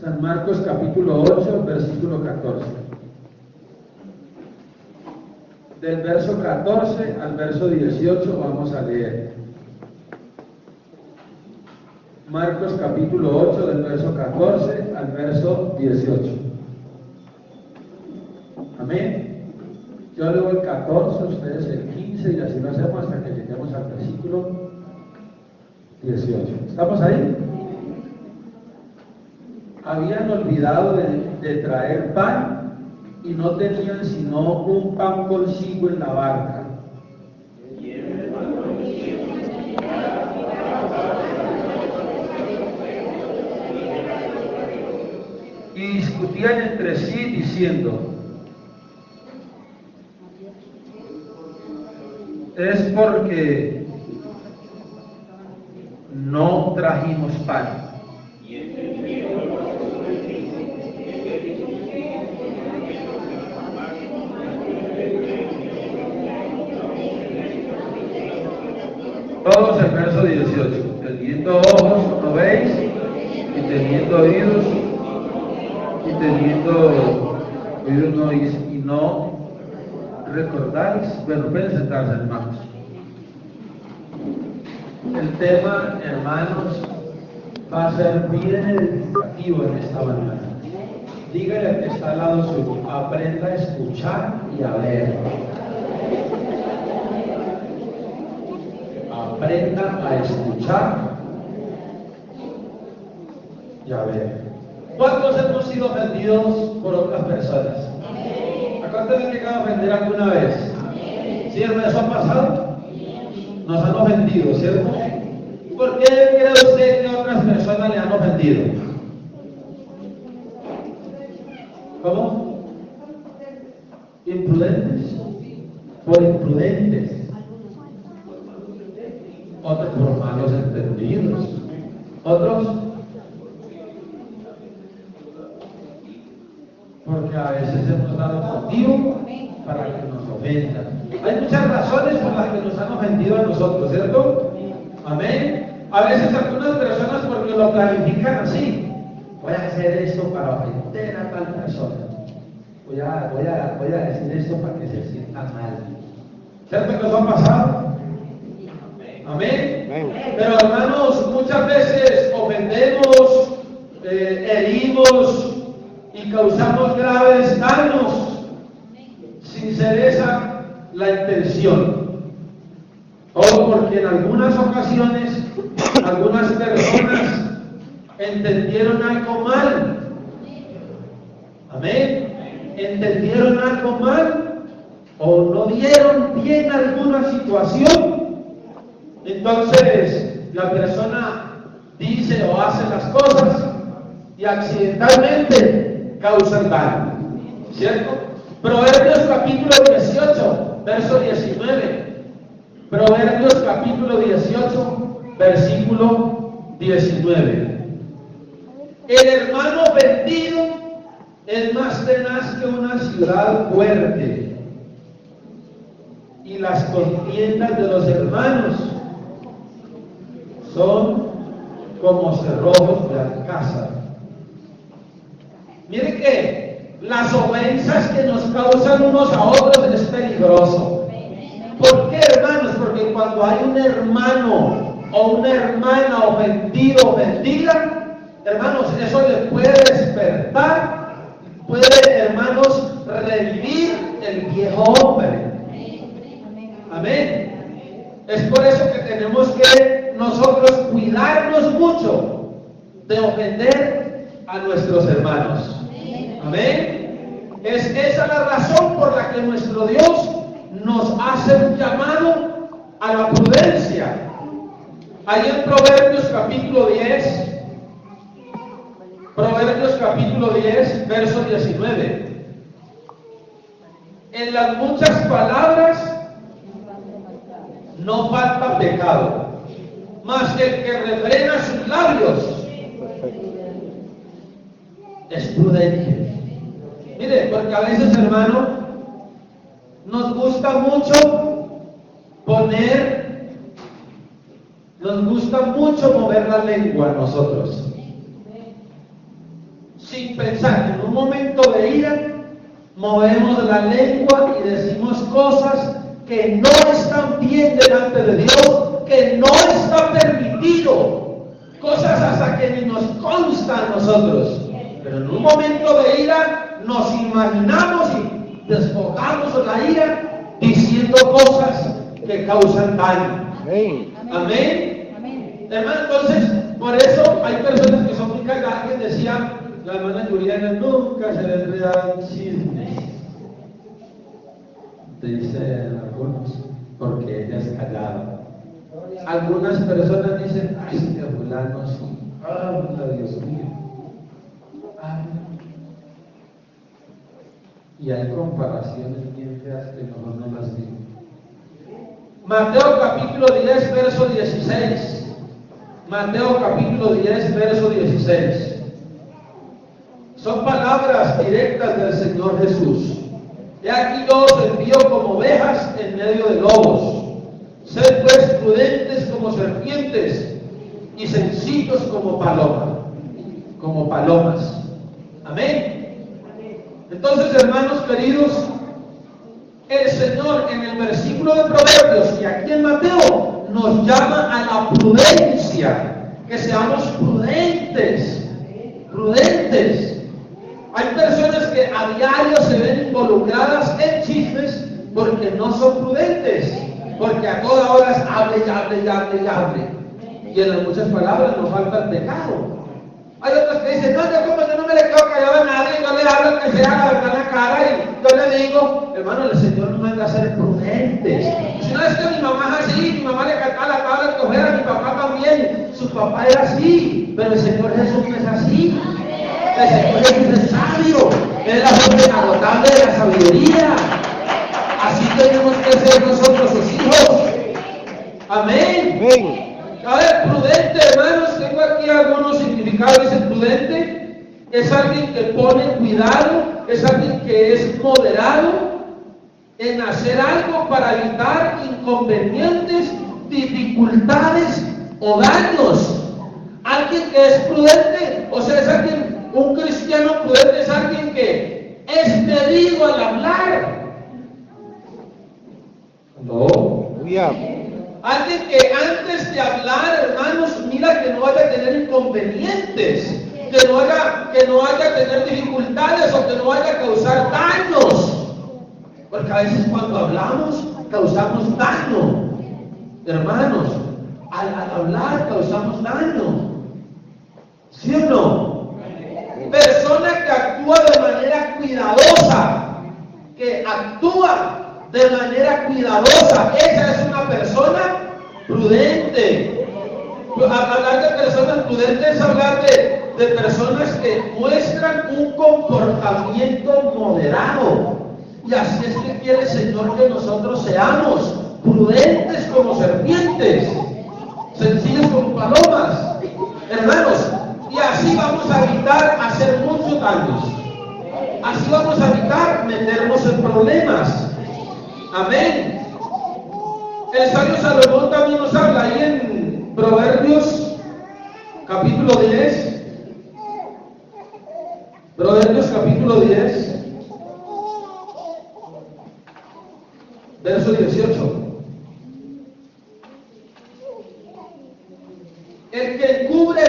San Marcos capítulo 8, versículo 14. Del verso 14 al verso 18 vamos a leer. Marcos capítulo 8, del verso 14 al verso 18. Amén. Yo leo el 14, ustedes el 15 y así lo hacemos hasta que lleguemos al versículo 18. ¿Estamos ahí? Habían olvidado de traer pan y no tenían sino un pan consigo en la barca. Y discutían entre sí diciendo: es porque no trajimos pan. Todos el verso 18. Teniendo ojos no veis, y teniendo oídos, y teniendo oídos no oís, y no recordáis. Bueno, pueden sentarse, hermanos. El tema, hermanos, va a ser bien edificativo en esta mañana. Dígale al que está al lado suyo: aprenda a escuchar y a ver. Aprenda a escuchar y a ver. ¿Cuántos hemos sido ofendidos por otras personas? ¿A cuántos han llegado a ofender alguna vez? ¿Sí, hermano? ¿Eso ha pasado? Nos han ofendido, ¿cierto? ¿Por qué cree usted que otras personas le han ofendido? ¿Cómo? ¿Imprudentes? Por imprudentes. Otros por malos entendidos. Otros porque a veces hemos dado motivo para que nos ofendan. Hay muchas razones por las que nos han ofendido a nosotros, ¿cierto? Amén. A veces algunas personas porque lo califican así: voy a hacer esto para ofender a tal persona. Voy a decir esto para que se sienta mal. ¿Cierto que nos ha pasado? Amén. Pero hermanos, muchas veces ofendemos, herimos y causamos graves daños sin ser esa la intención. O porque en algunas ocasiones algunas personas entendieron algo mal. Amén. Entendieron algo mal o no vieron bien alguna situación. Entonces la persona dice o hace las cosas y accidentalmente causan daño, ¿cierto? Proverbios capítulo 18, verso 19. Proverbios capítulo 18, versículo 19. El hermano vendido es más tenaz que una ciudad fuerte, y las contiendas de los hermanos son como cerrojos de alcázar. Mire que las ofensas que nos causan unos a otros es peligroso. ¿Por qué, hermanos? Porque cuando hay un hermano o una hermana ofendido o ofendida, hermanos, eso le puede despertar, puede, hermanos, revivir el viejo hombre. Amén. Es por eso que tenemos que nosotros cuidarnos mucho de ofender a nuestros hermanos. Amén. Es esa la razón por la que nuestro Dios nos hace un llamado a la prudencia. Ahí en Proverbios capítulo 10, Proverbios capítulo 10, verso 19. En las muchas palabras no falta pecado, mas el que refrena sus labios es prudente. Mire, porque a veces, hermano, nos gusta mucho mover la lengua a nosotros. pensar, en un momento de ira, movemos la lengua y decimos cosas que no están bien delante de Dios, que no está permitido, cosas hasta que ni nos consta a nosotros. Pero en un momento de ira nos imaginamos y desfogamos la ira diciendo cosas que causan daño. Amén. Amén. Amén. Hermano, entonces, por eso hay personas que son muy calladas, que decían, la hermana Juliana nunca se le enredan chismes. Dicen algunos, porque ella es callada. Algunas personas dicen, ay, este fulano sí, habla, Dios mío. Y hay comparaciones bien feas que mejor no las digo. Mateo capítulo 10, verso 16. Mateo capítulo 10, verso 16. Son palabras directas del Señor Jesús. He aquí yo os envío como ovejas en medio de lobos. Sed pues prudentes como serpientes y sencillos como palomas. Amén. Entonces, hermanos queridos, el Señor en el versículo de Proverbios y aquí en Mateo nos llama a la prudencia, que seamos prudentes. Hay personas que a diario se ven involucradas en chismes porque no son prudentes, porque a toda hora hable. Y en las muchas palabras nos falta el pecado. Hay otros que dicen, no, yo no me le quedo callado a nadie, yo le hablo que sea la verdad en la cara y yo le digo, hermano, el Señor nos manda a ser prudentes. Si no es que mi mamá es así, mi mamá le cantaba la tabla de coger, a mi papá también, su papá era así, pero el Señor Jesús no es así. El Señor Jesús es sabio, Él es la fuente inagotable de la sabiduría. Así tenemos que ser nosotros sus hijos. Amén. Amén. A ver, prudente, hermanos, tengo aquí algunos significados. Dice prudente, es alguien que pone cuidado, es alguien que es moderado en hacer algo para evitar inconvenientes, dificultades o daños. Alguien que es prudente, o sea, es alguien, un cristiano prudente es alguien que es medido al hablar. No. Aleluya. Alguien que antes de hablar, hermanos, mira que no vaya a tener inconvenientes, que no vaya a tener dificultades o que no vaya a causar daños. Porque a veces cuando hablamos, causamos daño. Hermanos, al hablar causamos daño. ¿Sí o no? Persona que actúa de manera cuidadosa, esa es una persona prudente. Hablar de personas prudentes es hablar de personas que muestran un comportamiento moderado. Y así es que quiere el Señor que nosotros seamos prudentes como serpientes, sencillos como palomas, hermanos. Y así vamos a evitar hacer muchos daños. Así vamos a evitar meternos en problemas. Amén. El sabio Salomón también nos habla ahí en Proverbios capítulo 10. Proverbios capítulo 10, verso 18. El que encubre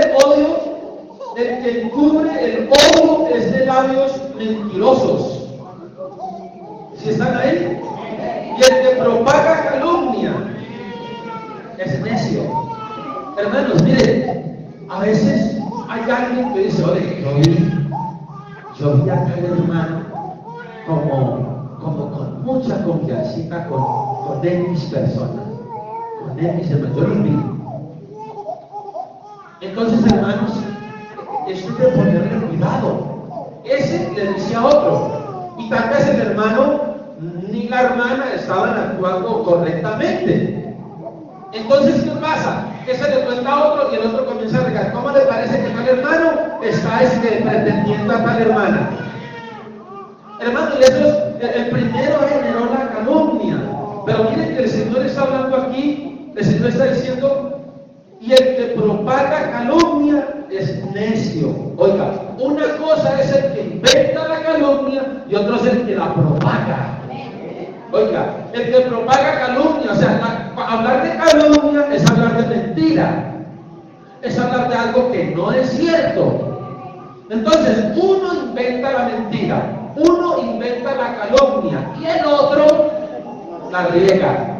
el odio es de labios mentirosos. ¿Sí están ahí? Y el que propaga calumnia es necio. Hermanos, miren, a veces hay alguien que dice, oye, yo vi a aquel hermano como con mucha confianza con X personas, con X hermanos, yo los vi. Entonces, hermanos, esto es de ponerle cuidado. Ese le decía a otro, y tal vez el hermano ni la hermana estaban actuando correctamente. Entonces, ¿qué pasa? Que se le cuenta a otro y el otro comienza a regar. ¿Cómo le parece que tal hermano está pretendiendo a tal hermana? Hermanos, el primero generó la calumnia. Pero miren que el Señor está hablando aquí, el Señor está diciendo, y el que propaga calumnia es necio. Oiga, una cosa es el propaga calumnia. O sea, hablar de calumnia es hablar de mentira. Es hablar de algo que no es cierto. Entonces, uno inventa la mentira, uno inventa la calumnia y el otro la riega.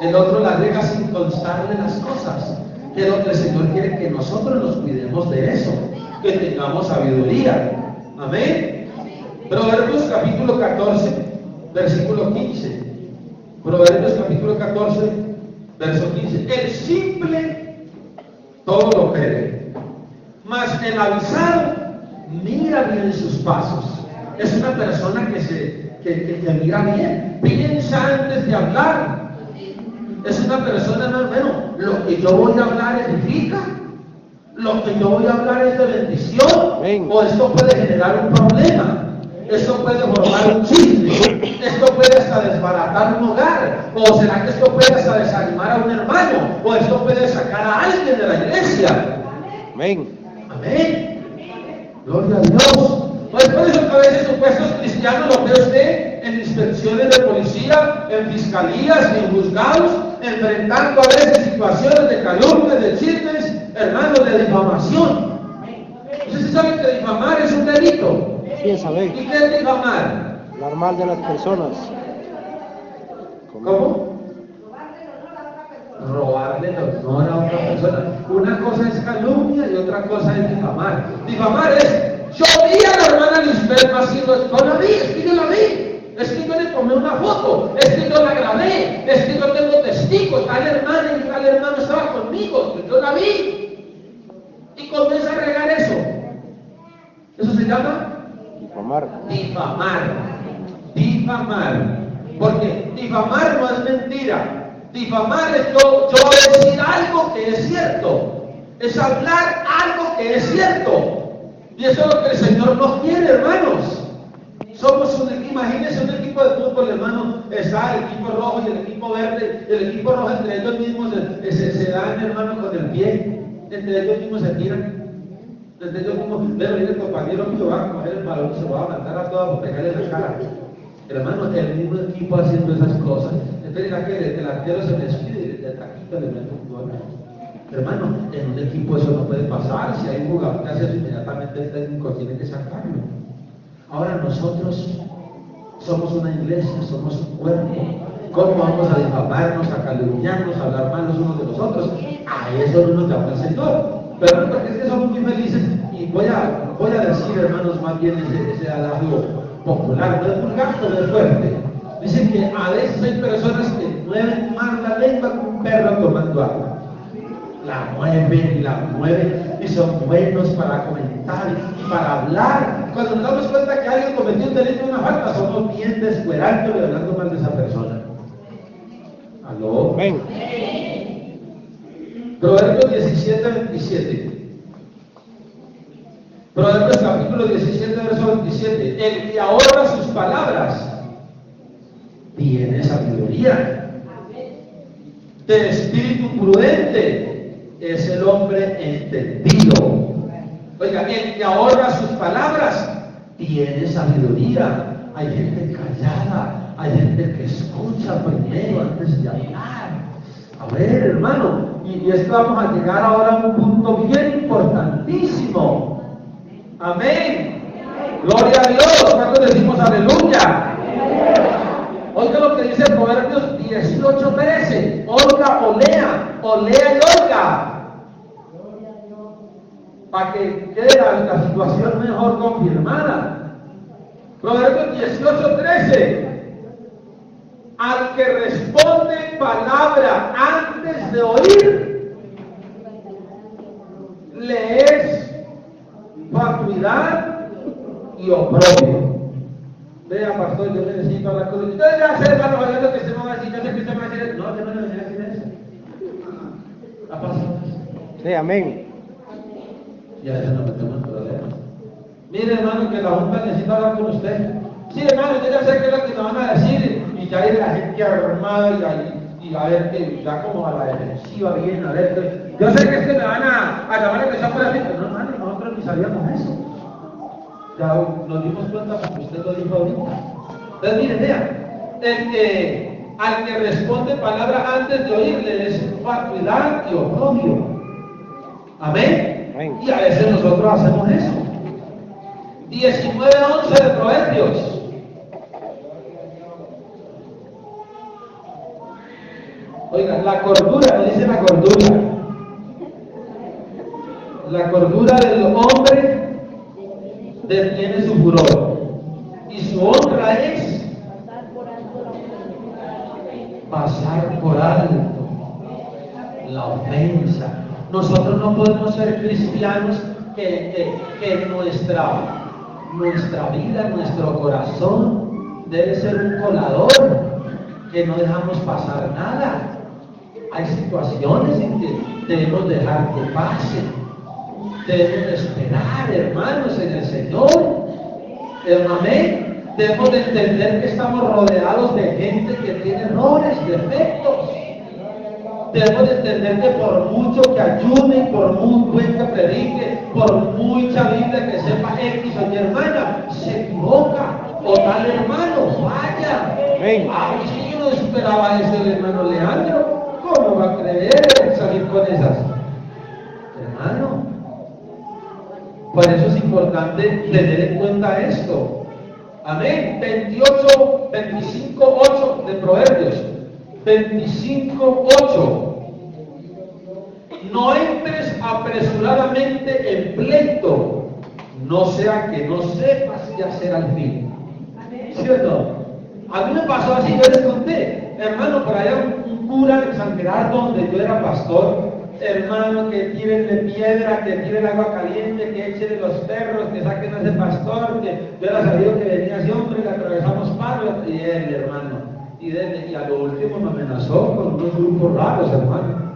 El otro la riega sin constarle las cosas. Que es lo que el Señor quiere, que nosotros nos cuidemos de eso, que tengamos sabiduría. Amén. Proverbios capítulo 14, versículo 15. Proverbios capítulo 14, verso 15. El simple todo lo cree, mas el avisado mira bien sus pasos. Es una persona que mira bien, piensa antes de hablar. Es una persona, bueno, lo que yo voy a hablar edifica, lo que yo voy a hablar es de bendición, o esto puede generar un problema. Esto puede formar un chisme, esto puede hasta desbaratar un hogar, o será que esto puede hasta desanimar a un hermano, o esto puede sacar a alguien de la iglesia. Amén. Amén. Gloria a Dios. Pues por eso que a veces supuestos cristianos lo ve usted en inspecciones de policía, en fiscalías, en juzgados, enfrentando a veces situaciones de calumnia, de chismes, hermanos, de difamación. ¿Ustedes saben que difamar es un delito? Sí, saben. ¿Y qué es difamar? Hablar mal de las personas. ¿Cómo? Robarle el honor a otra persona. Una cosa es calumnia y otra cosa es difamar. Difamar es, yo vi a la hermana Lisbeth haciendo, no la vi, es que yo la vi. Es que yo le tomé una foto, es que yo la grabé, es que yo tengo testigos, tal hermana y tal hermano estaba conmigo, yo la vi. Y comienza a regar eso. ¿Eso se llama? Difamar. Difamar. Difamar. Porque difamar no es mentira. Difamar es yo decir algo que es cierto. Es hablar algo que es cierto. Y eso es lo que el Señor nos quiere, hermanos. Somos un equipo, imagínense un equipo de fútbol, hermano. Está el equipo rojo y el equipo verde. El equipo rojo entre ellos mismos se dan, hermano, con el pie. Entre ellos mismos se tiran. Desde yo como, pero el compañero mío va a coger el balón y se va a matar a todos por pegarle en la cara. Hermano, el mismo equipo haciendo esas cosas. Entonces dirá que el delantero se despide y de taquito le mete un gol. Hermano, en un equipo eso no puede pasar. Si hay un jugador que hace eso, inmediatamente el técnico tiene que sacarlo. Ahora nosotros somos una iglesia, somos un cuerpo. ¿Cómo vamos a difamarnos, a calumniarnos, a hablar mal los unos de los otros? A eso no nos llama el Señor. Pero porque es que somos muy felices y voy a decir, hermanos, más bien ese adagio popular, no es vulgar, pero es fuerte. Dicen que a veces hay personas que mueven más la lengua que un perro tomando agua. La mueven y son buenos para comentar y para hablar. Cuando nos damos cuenta que alguien cometió un delito o una falta, somos bien descuerando y hablando mal de esa persona. ¿Aló? Amén. Proverbios 17, 27. Proverbios capítulo 17, verso 27. El que ahorra sus palabras tiene sabiduría. De espíritu prudente es el hombre entendido. Oiga, el que ahorra sus palabras tiene sabiduría. Hay gente callada, hay gente que escucha primero antes de hablar. A ver, hermano, y esto vamos a llegar ahora a un punto bien importantísimo. Amén. Gloria a Dios. ¿Cuántos decimos aleluya? Oiga lo que dice Proverbios 18:13. Oiga o lea y oiga. Para que quede la situación mejor confirmada. Proverbios 18:13. Al que responde palabra antes de oír, le es fatuidad y oprobio. Vea, pastor, yo necesito hablar con usted. Ya sé, hermano, lo que se me va a decir, yo sé que usted me va a decir. No, yo no le voy a decir eso. ¿Ha pasado? Sí, amén. Ya eso no metemos problemas. Mire, hermano, que la Junta necesita hablar con usted. Sí, hermano, yo ya sé qué es lo que me van a decir. Y ya hay la gente armada y a ver que ya como a la defensiva bien, a ver que. Yo sé que es que me van a llamar a empezar por así, pero no, hermano, nosotros ni sabíamos eso. Ya nos dimos cuenta porque usted lo dijo ahorita. Entonces, mire, vea, Al que responde palabra antes de oírle es fatuidad y oprobio. Amén. Amén. Y a veces nosotros hacemos eso. 19:11 de Proverbios. Oigan, la cordura, no dice la cordura. La cordura del hombre detiene su furor. Y su honra es pasar por alto la ofensa. Nosotros no podemos ser cristianos que nuestra vida, nuestro corazón debe ser un colador, que no dejamos pasar nada. Hay situaciones en que debemos dejar que pasen. Debemos esperar, hermanos, en el Señor. Amén. Debemos de entender que estamos rodeados de gente que tiene errores, defectos. Debemos de entender que por mucho que ayude, por muy buen que predique, por mucha Biblia que sepa X o Y hermana, se equivoca. O tal hermano falla. Ay, si yo no esperaba eso del hermano Leandro, ¿cómo va a creer salir con esas? Hermano, por eso es importante tener en cuenta esto. Amén. 25:8 de Proverbios. 25:8. No entres apresuradamente en pleito, no sea que no sepas qué hacer al fin. ¿Cierto? A mí me pasó así, yo les conté, hermano, por allá un cura en San Gerardo, donde yo era pastor, hermano, que tiren piedra, que tiren agua caliente, que echen los perros, que saquen a ese pastor, que yo era sabido que venía ese hombre, le atravesamos palos, y él, hermano, y a lo último me amenazó con unos grupos raros, hermano.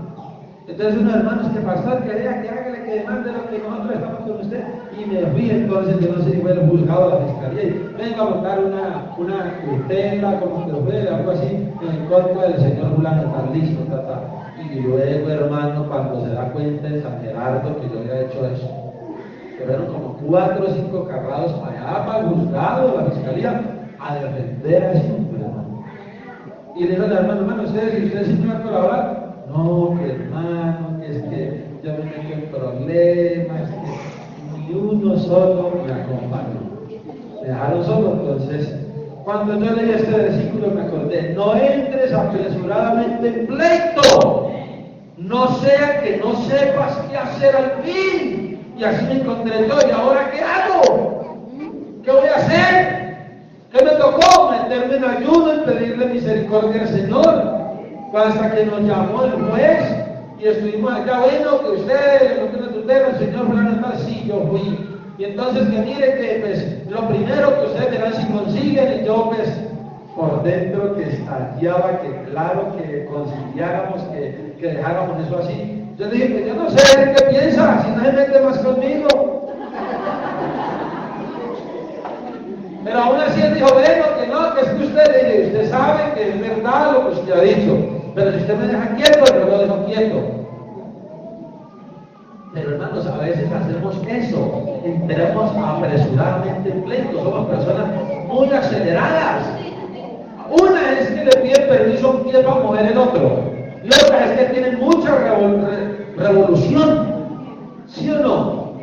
Entonces unos hermanos que pastor quería que hágale que demande lo que nosotros estamos con usted, y me fui entonces, yo no sé si fue el juzgado de la fiscalía, y vengo a montar una tutela, como que fue, algo así, en contra del señor fulano, tan listo, y luego, hermano, cuando se da cuenta en San Gerardo que yo había hecho eso, fueron como 4 o 5 carrados para allá, para el juzgado de la fiscalía, a defender a ese hombre, hermano. Y le dijo al hermano, ¿ustedes sí me van a colaborar? No, que hermano, que es que yo me meto en problemas, que ni uno solo me acompañó. Me dejaron solo, entonces, cuando yo leí este versículo me acordé, no entres apresuradamente en pleito, no sea que no sepas qué hacer al fin. Y así me encontré yo, ¿y ahora qué hago? ¿Qué voy a hacer? ¿Qué me tocó? Meterme en ayuno y pedirle misericordia al Señor. Hasta que nos llamó el juez y estuvimos acá, bueno, que usted, lo que nos tutela, el señor fulano tal, sí, yo fui. Y entonces que mire que pues lo primero que ustedes verán si consiguen, y yo pues por dentro que estallaba, que claro, que conciliáramos, que dejáramos eso así. Yo le dije, yo no sé qué piensa, si no se mete más conmigo. Pero aún así él dijo, bueno, que no, que es que usted sabe que es verdad lo que usted ha dicho. Pero si usted me deja quieto, yo lo dejo quieto. Pero hermanos, a veces hacemos eso, entramos apresuradamente en pleito, somos personas muy aceleradas. Una es que le piden permiso a un pie para mover el otro, y otra es que tienen mucha revolución. ¿Sí o no?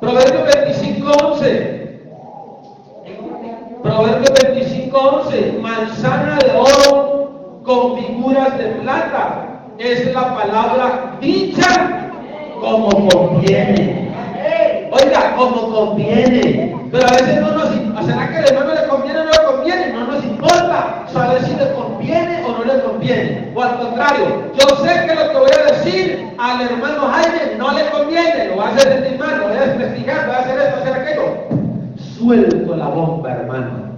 Proverbios 25:11. Proverbios 25:11. Manzana de oro con figuras de plata es la palabra dicha como conviene. Oiga, como conviene. Pero a veces no nos, ¿será que al hermano le conviene o no le conviene? No nos importa saber si le conviene o no le conviene. O al contrario, yo sé que lo que voy a decir al hermano Jaime no le conviene, lo va a hacer sentir mal, lo voy a desprestigiar, voy a hacer esto, hacer aquello. Suelto la bomba, hermano,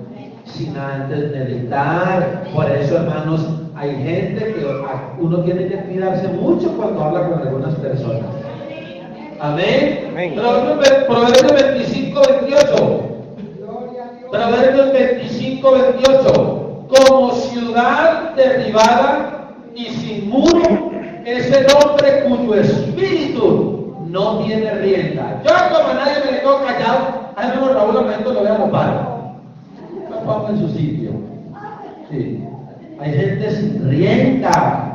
sin antes meditar. Por eso, hermanos, hay gente que uno tiene que cuidarse mucho cuando habla con algunas personas. Amén. Amén. Proverbios 25:28. Proverbios 25:28. Como ciudad derribada y sin muro es el hombre cuyo espíritu no tiene rienda. Yo, como a nadie me le quedo callado, al hermano Raúl, al momento lo voy a mopar. Lo pongo en su sitio. Sí. Hay gente sirrienta.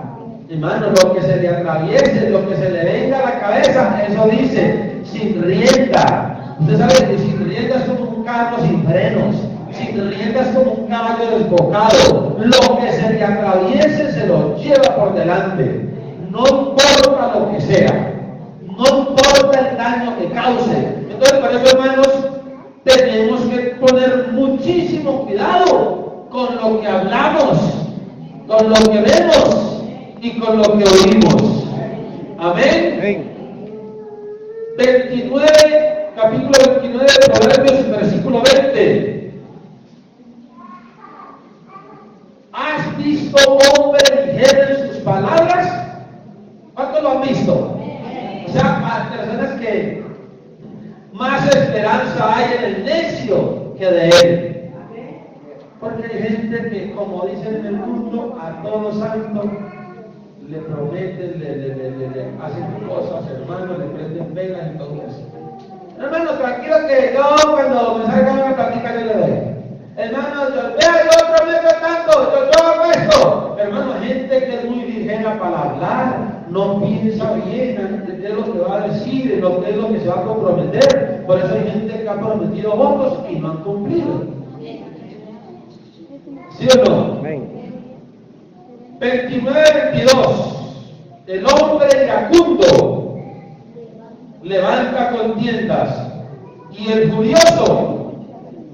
Hermano, lo que se le atraviese, lo que se le venga a la cabeza, eso dice, sirrienta. Usted sabe que sirrienta es como un carro sin frenos. Sirrienta es como un caballo desbocado. Lo que se le atraviese se lo lleva por delante. No importa lo que sea. No importa el daño que cause. Entonces, por eso, hermanos, tenemos que poner muchísimo cuidado con lo que hablamos, con lo que vemos y con lo que oímos. Amén. Amén. 29, capítulo 29 de Proverbios, versículo 20. ¿Has visto hombre ligero en sus palabras? ¿Cuántos lo han visto? O sea, a personas que más esperanza hay en el necio que de él. Porque hay gente que, como dicen en el mundo, a todo santo le prometen, le hacen cosas, hermanos, le prenden velas y todo eso. Hermano, tranquilo que yo cuando me salga una plática yo le doy. Hermano, vea, yo prometo tanto, yo hago esto. Hermano, gente que es muy ligera para hablar, no piensa bien en qué es lo que va a decir, en lo que es lo que se va a comprometer. Por eso hay gente que ha prometido votos y no han cumplido. ¿Sí o no? Amén. 29-22. El hombre iracundo levanta contiendas y el furioso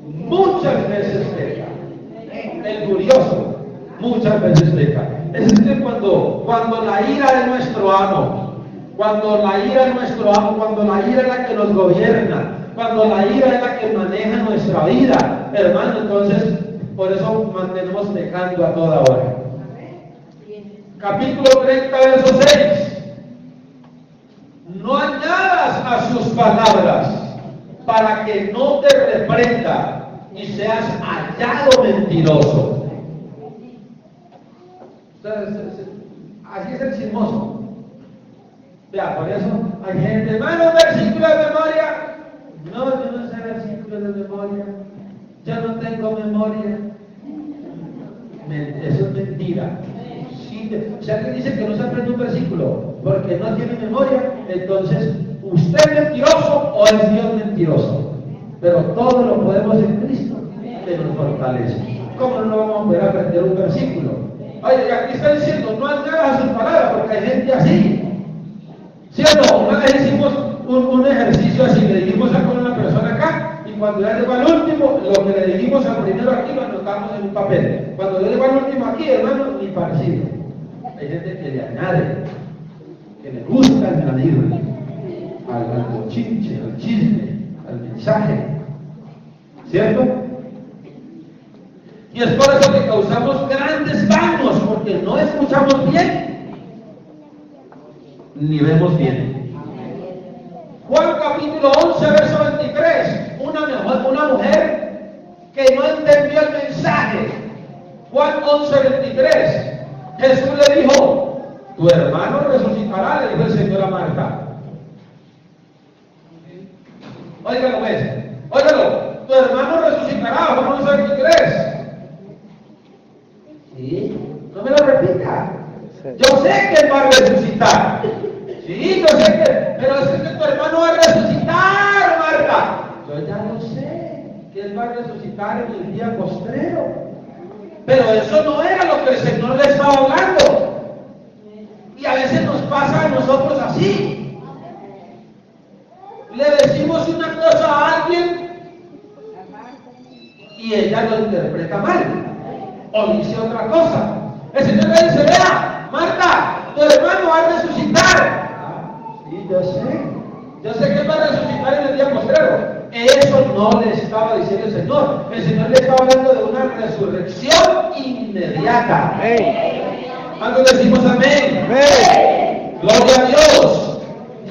muchas veces peca. El furioso muchas veces peca. Es que cuando la ira es nuestro amo, cuando la ira es nuestro amo, cuando la ira es la que nos gobierna, cuando la ira es la que maneja nuestra vida, hermano, entonces por eso mantenemos pecando a toda hora. Capítulo 30, verso 6. No añadas a sus palabras para que no te reprenda y seas hallado mentiroso. Así es el chismoso. Vea, por eso hay gente, hermano, versículo de memoria. No, yo no sé versículos de memoria. Yo no tengo memoria. Eso es mentira. Si alguien dice que no se aprende un versículo porque no tiene memoria, entonces usted es mentiroso o es Dios mentiroso. Pero todo lo podemos en Cristo que nos fortalece. ¿Cómo no vamos a poder aprender un versículo? Oye, aquí está diciendo, no añadas a sus palabras porque hay gente así. ¿Sí o no? Una vez hicimos un ejercicio así, le dijimos a una persona acá, y cuando ya llegó al último, lo que le dijimos al primero aquí lo anotamos en un papel. Cuando yo llegó al último aquí, hermano, ni parecido. Hay gente que le añade, que le gusta añadirle al bochinche, al chisme, al mensaje. ¿Cierto? Y es por eso que causamos grandes daños, porque no escuchamos bien, ni vemos bien. Juan capítulo 11, verso 23. Una mujer que no entendió el mensaje. Juan 11, 23. Jesús le dijo, tu hermano resucitará, le dijo el Señor a Marta. Óigalo, pues. Óigalo, tu hermano resucitará, Juan 11, 23. ¿Sí? No me lo repita. Yo sé que él va a resucitar. Sí, yo sé que, pero es que tu hermano va a resucitar, Marta. Yo ya lo sé, que él va a resucitar en el día postrero. Pero eso no era lo que el Señor le estaba hablando. Y a veces nos pasa a nosotros así. Le decimos una cosa a alguien y ella lo interpreta mal. O dice otra cosa. El Señor le dice, vea, Marta, tu hermano va a resucitar. Sí, yo sé que él va a resucitar en el día postrero. Eso no le estaba diciendo el Señor. El Señor le estaba hablando de una resurrección inmediata. Cuando decimos amén. Gloria a Dios.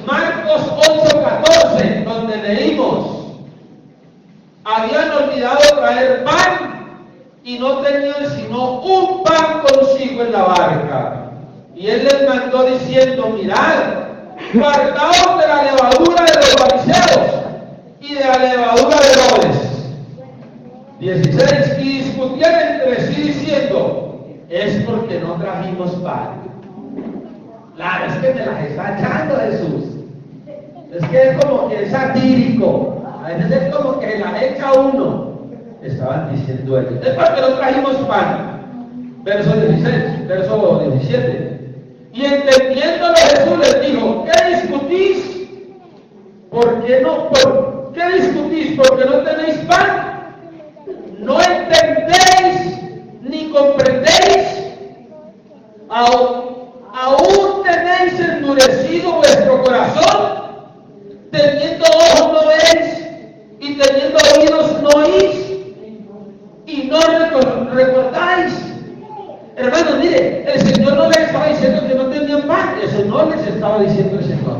Marcos 8:14, donde leímos, habían olvidado traer pan y no tenían sino un pan consigo en la barca. Y él les mandó diciendo, mirad, guardaos de la levadura de los fariseos y de la levadura de Herodes. 16. Y discutían entre sí diciendo, es porque no trajimos pan. Claro, es que me las está echando Jesús. Es que es como que es satírico. A veces es como que las echa uno. Estaban diciendo ellos. Es porque no trajimos pan. Verso 16, verso 17. Y entendiéndolo Jesús les dijo, ¿qué discutís? ¿Por qué discutís? ¿Porque no tenéis pan? ¿No entendéis ni comprendéis? ¿Aún tenéis endurecido vuestro corazón? Teniendo ojos no veis y teniendo oídos no oís y no recordáis. Hermanos, mire, el Señor no les estaba diciendo que no tenían pan, eso no les estaba diciendo el Señor.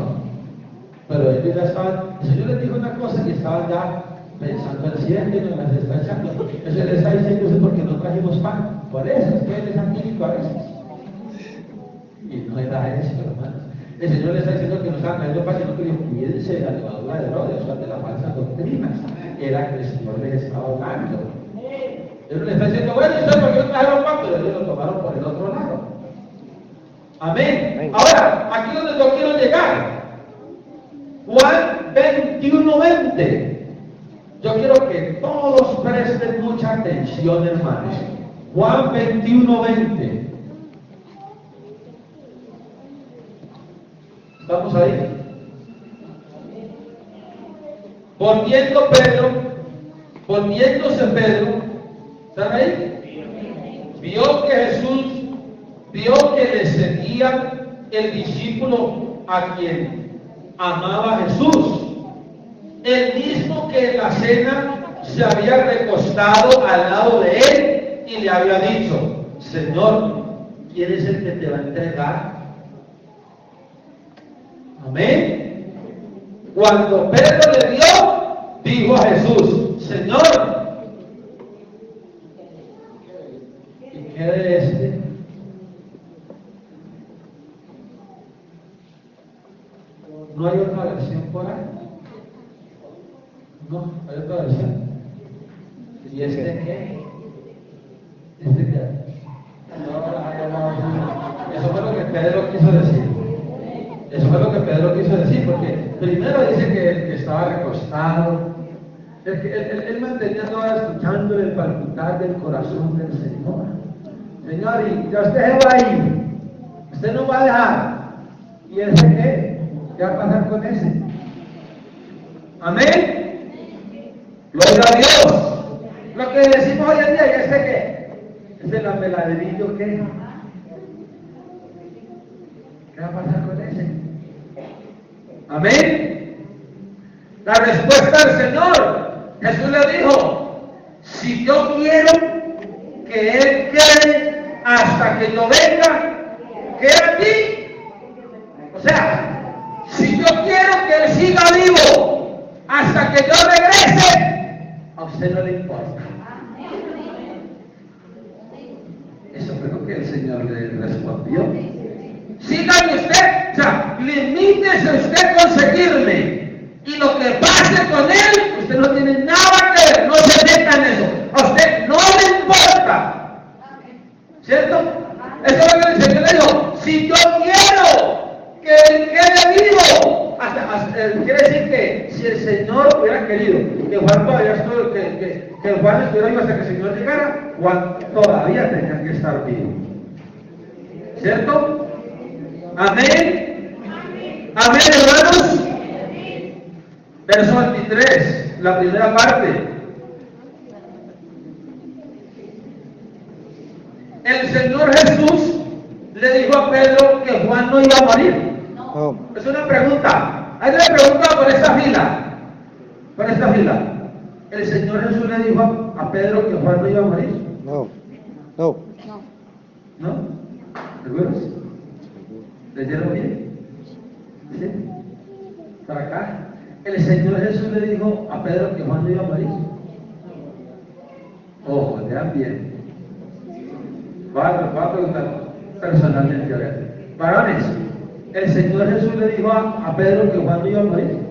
Pero ellos ya estaban, el Señor les dijo una cosa y estaban ya pensando el siguiente, no las está echando. Eso les está diciendo eso porque no trajimos pan. Por eso es que Él es antiguo a veces. Y no era eso, hermanos. El Señor les está diciendo que no estaban trayendo pan, sino que dijo, cuídense de la levadura de Herodes, o sea, de la falsa doctrina. Era que el Señor les estaba hablando. Él les está diciendo, bueno, ¿ustedes por qué no trajeron pan? Pero ellos lo tomaron por el otro lado. Amén. Amén. Ahora, aquí donde yo quiero llegar. Juan 21:20. Yo quiero que todos presten mucha atención, hermanos. Juan 21:20. ¿Estamos ahí? Volviéndose Pedro, ¿están ahí? Vio que le seguía el discípulo a quien amaba Jesús, el mismo que en la cena se había recostado al lado de él y le había dicho, Señor, ¿quién es el que te va a entregar? Amén. Cuando Pedro le dio, dijo a Jesús, Señor, ¿y qué de este? ¿No hay otra versión por ahí? No, hay otra versión. ¿Y este qué? ¿Este qué? Eso fue lo que Pedro quiso decir. Eso fue lo que Pedro quiso decir, porque primero dice que estaba recostado. Él mantenía toda escuchando el palpitar del corazón del Señor. Señor, y ya usted se va a ir. Usted no va a dejar. ¿Y ese qué? ¿Qué va a pasar con ese? Amén. Gloria a Dios. Lo que decimos hoy en día, ¿y ese qué? ¿Ese lambeladrillo qué? ¿Qué va a pasar con ese? Amén. La respuesta del Señor, Jesús le dijo, si yo quiero que Él quede hasta que yo venga, queda aquí. O sea, si yo quiero que Él siga vivo hasta que yo regrese, a usted no le importa. Eso fue lo que el Señor le respondió. Sígame usted, o sea, limítese usted con seguirme. Y lo que pase con él, usted no tiene nada que ver, no se meta en eso. A usted no le importa. ¿Cierto? Eso es lo que el Señor le dijo. Si yo quiero que él quede vivo, quiere decir que si el Señor hubiera querido que Juan todavía que Juan estuviera vivo hasta que el Señor llegara, Juan todavía tenía que estar vivo. ¿Cierto? Amén. Amén, hermanos. Verso 23, la primera parte. El Señor Jesús le dijo a Pedro que Juan no iba a morir. No. Es una pregunta. Hay una pregunta por esta fila. Por esta fila. El Señor Jesús le dijo a Pedro que Juan no iba a morir. No. No. ¿No? ¿Seguros? ¿Leyeron bien? ¿Sí? ¿Para acá? El Señor Jesús le dijo a Pedro que Juan no iba a morir. Ojo, lean bien. Voy a preguntar personalmente ahora. Varones, el Señor Jesús le dijo a Pedro que Juan no iba a morir.